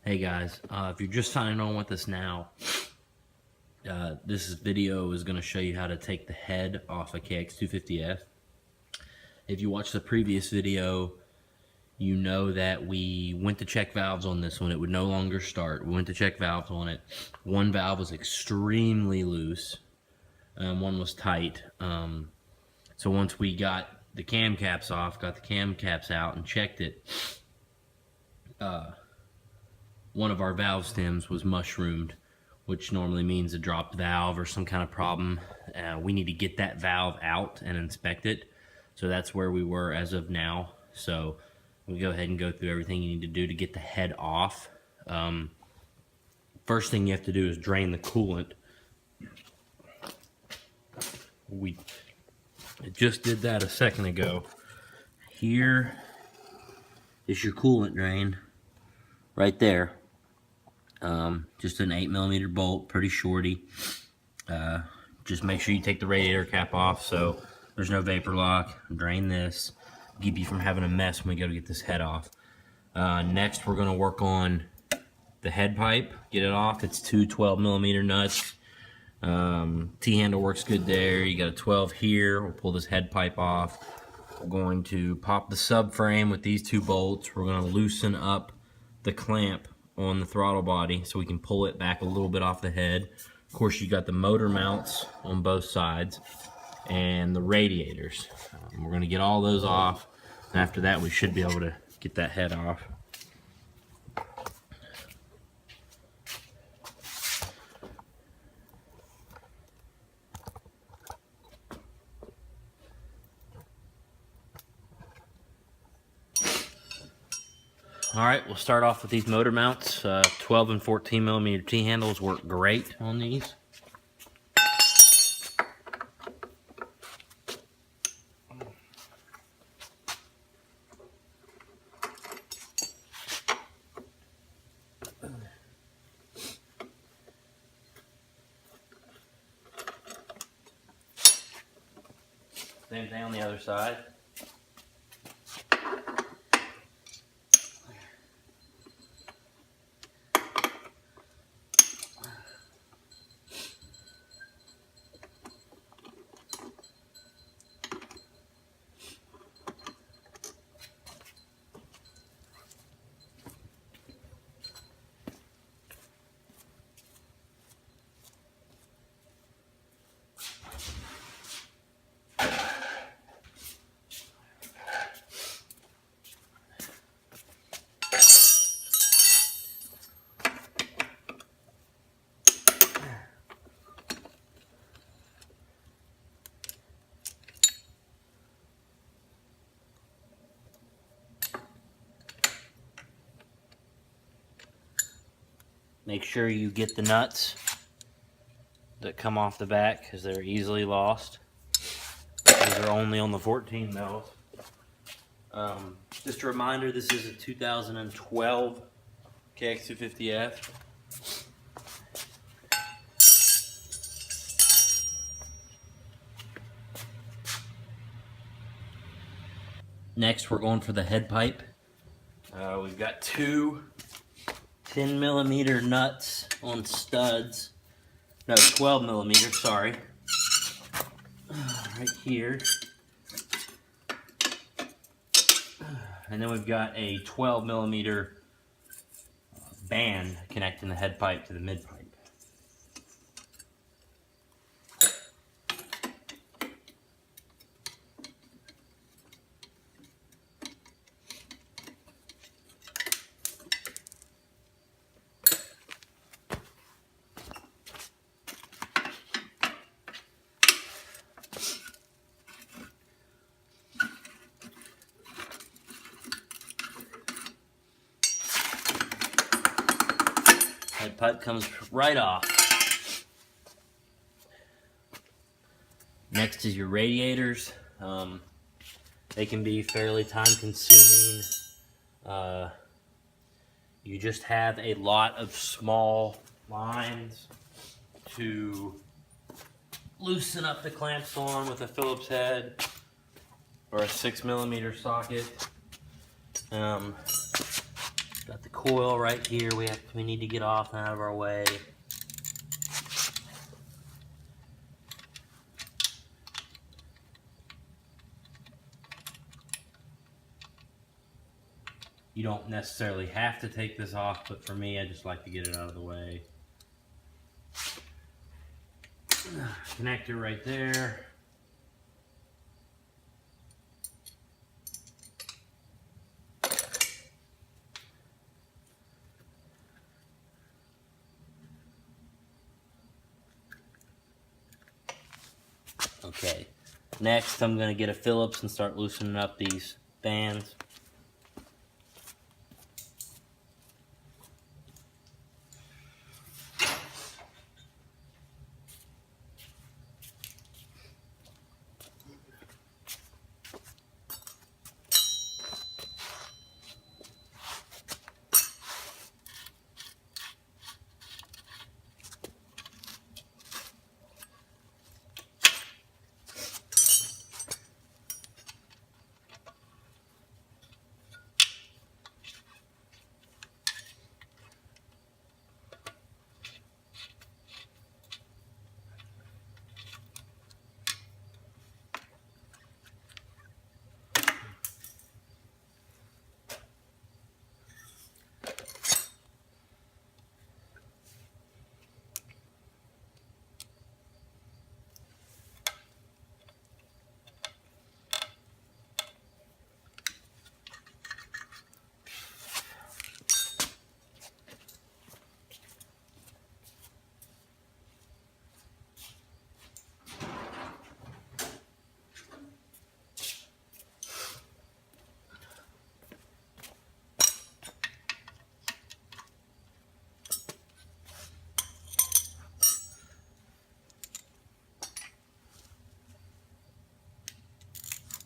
Hey guys, if you're just signing on with us now, this video is going to show you how to take the head off a KX250F. If you watched the previous video, you know that we went to check valves on this one. It would no longer start. We went to check valves on it. One valve was extremely loose. One was tight. So once we got the cam caps off, got the cam caps out and checked it, one of our valve stems was mushroomed, which normally means a dropped valve or some kind of problem. We need to get that valve out and inspect it. So that's where we were as of now. So we'll go ahead and go through everything you need to do to get the head off. First thing you have to do is drain the coolant. We just did that a second ago. Here is your coolant drain right there. Just an 8mm bolt, pretty shorty. Just make sure you take the radiator cap off so there's no vapor lock. Drain this, keep you from having a mess when we go to get this head off. Next, we're gonna work on the head pipe, get it off. It's two 12mm nuts. T-handle works good there. You got a 12 here. We'll pull this head pipe off. We're going to pop the subframe with these two bolts. We're gonna loosen up the clamp on the throttle body so we can pull it back a little bit off the head. Of course, you got the motor mounts on both sides and the radiators. We're going to get all those off, and after that we should be able to get that head off. Alright, we'll start off with these motor mounts. 12 and 14mm T-handles work great on these. Same thing on the other side. Make sure you get the nuts that come off the back because they're easily lost. These are only on the 14 mils. Just a reminder, this is a 2012 KX250F. Next, we're going for the head pipe. We've got two 10mm nuts on studs. No, 12mm, sorry. Right here. And then we've got a 12mm band connecting the head pipe to the mid pipe. Head pipe comes right off. Next is your radiators. They can be fairly time consuming. You just have a lot of small lines to loosen up the clamps on with a Phillips head or a 6mm socket. Got the coil right here we need to get off and out of our way. You don't necessarily have to take this off, but for me, I just like to get it out of the way. Connector right there. Okay, next I'm going to get a Phillips and start loosening up these bands.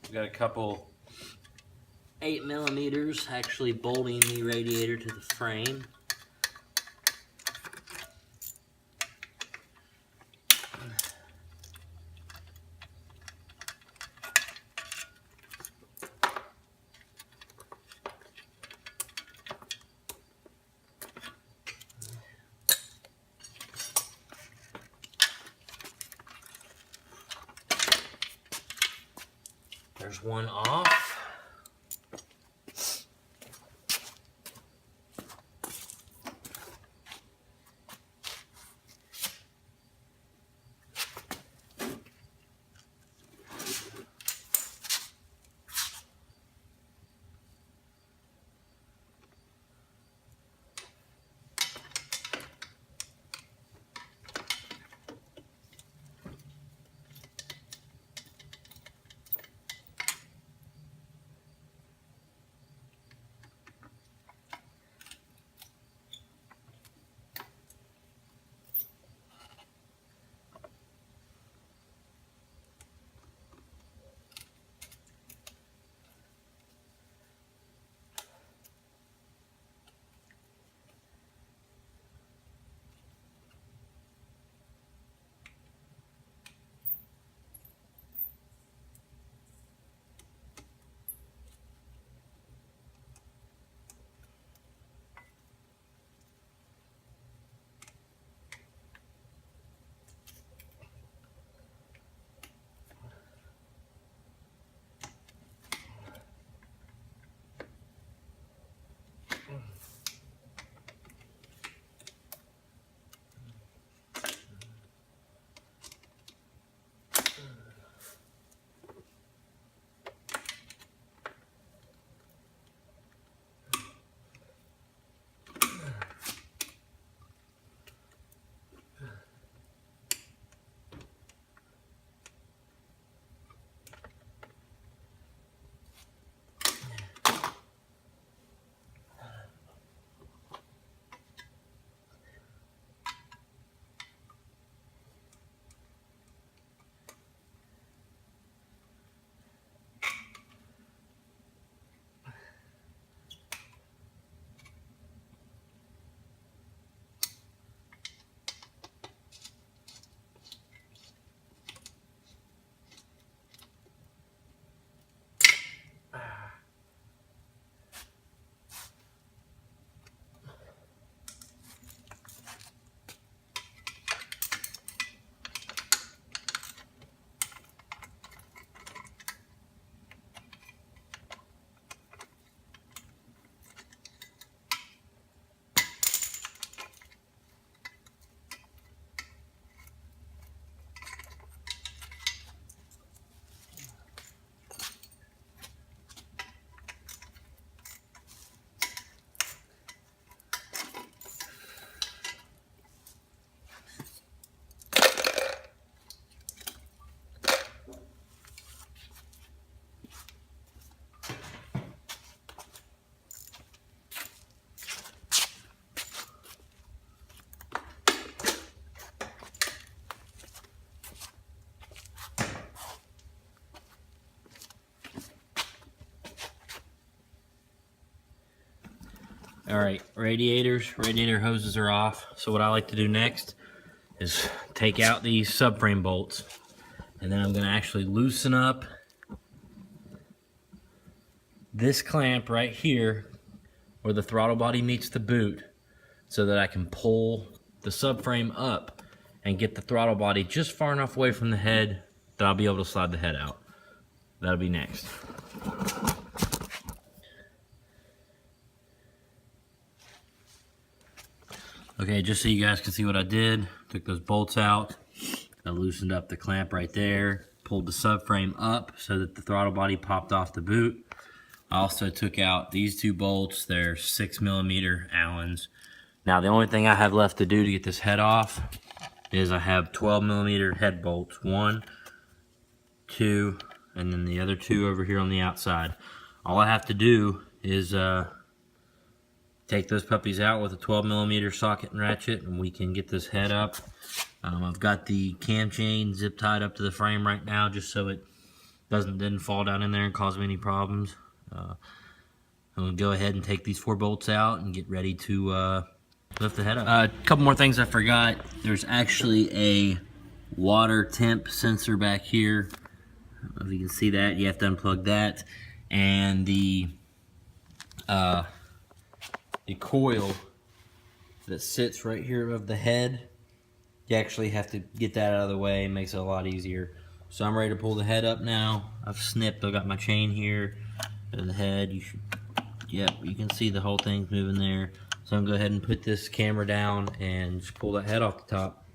I've got a couple 8mm actually bolting the radiator to the frame. There's one off. Alright, radiator hoses are off. So what I like to do next is take out these subframe bolts, and then I'm going to actually loosen up this clamp right here where the throttle body meets the boot, so that I can pull the subframe up and get the throttle body just far enough away from the head that I'll be able to slide the head out. That'll be next. Okay, just so you guys can see what I did, took those bolts out, I loosened up the clamp right there, pulled the subframe up so that the throttle body popped off the boot. I also took out these two bolts. They're 6mm Allens. Now the only thing I have left to do to get this head off is I have 12mm head bolts. 1, 2, and then the other 2 over here on the outside. All I have to do is take those puppies out with a 12mm socket and ratchet, and we can get this head up. I've got the cam chain zip tied up to the frame right now, just so it didn't fall down in there and cause me any problems. I'm going to go ahead and take these 4 bolts out and get ready to lift the head up. A couple more things I forgot. There's actually a water temp sensor back here. I don't know if you can see that. You have to unplug that. And the coil that sits right here above the head, you actually have to get that out of the way. It makes it a lot easier. So I'm ready to pull the head up now. I've got my chain here to the head. Yep, you can see the whole thing's moving there. So I'm going to go ahead and put this camera down and just pull that head off the top.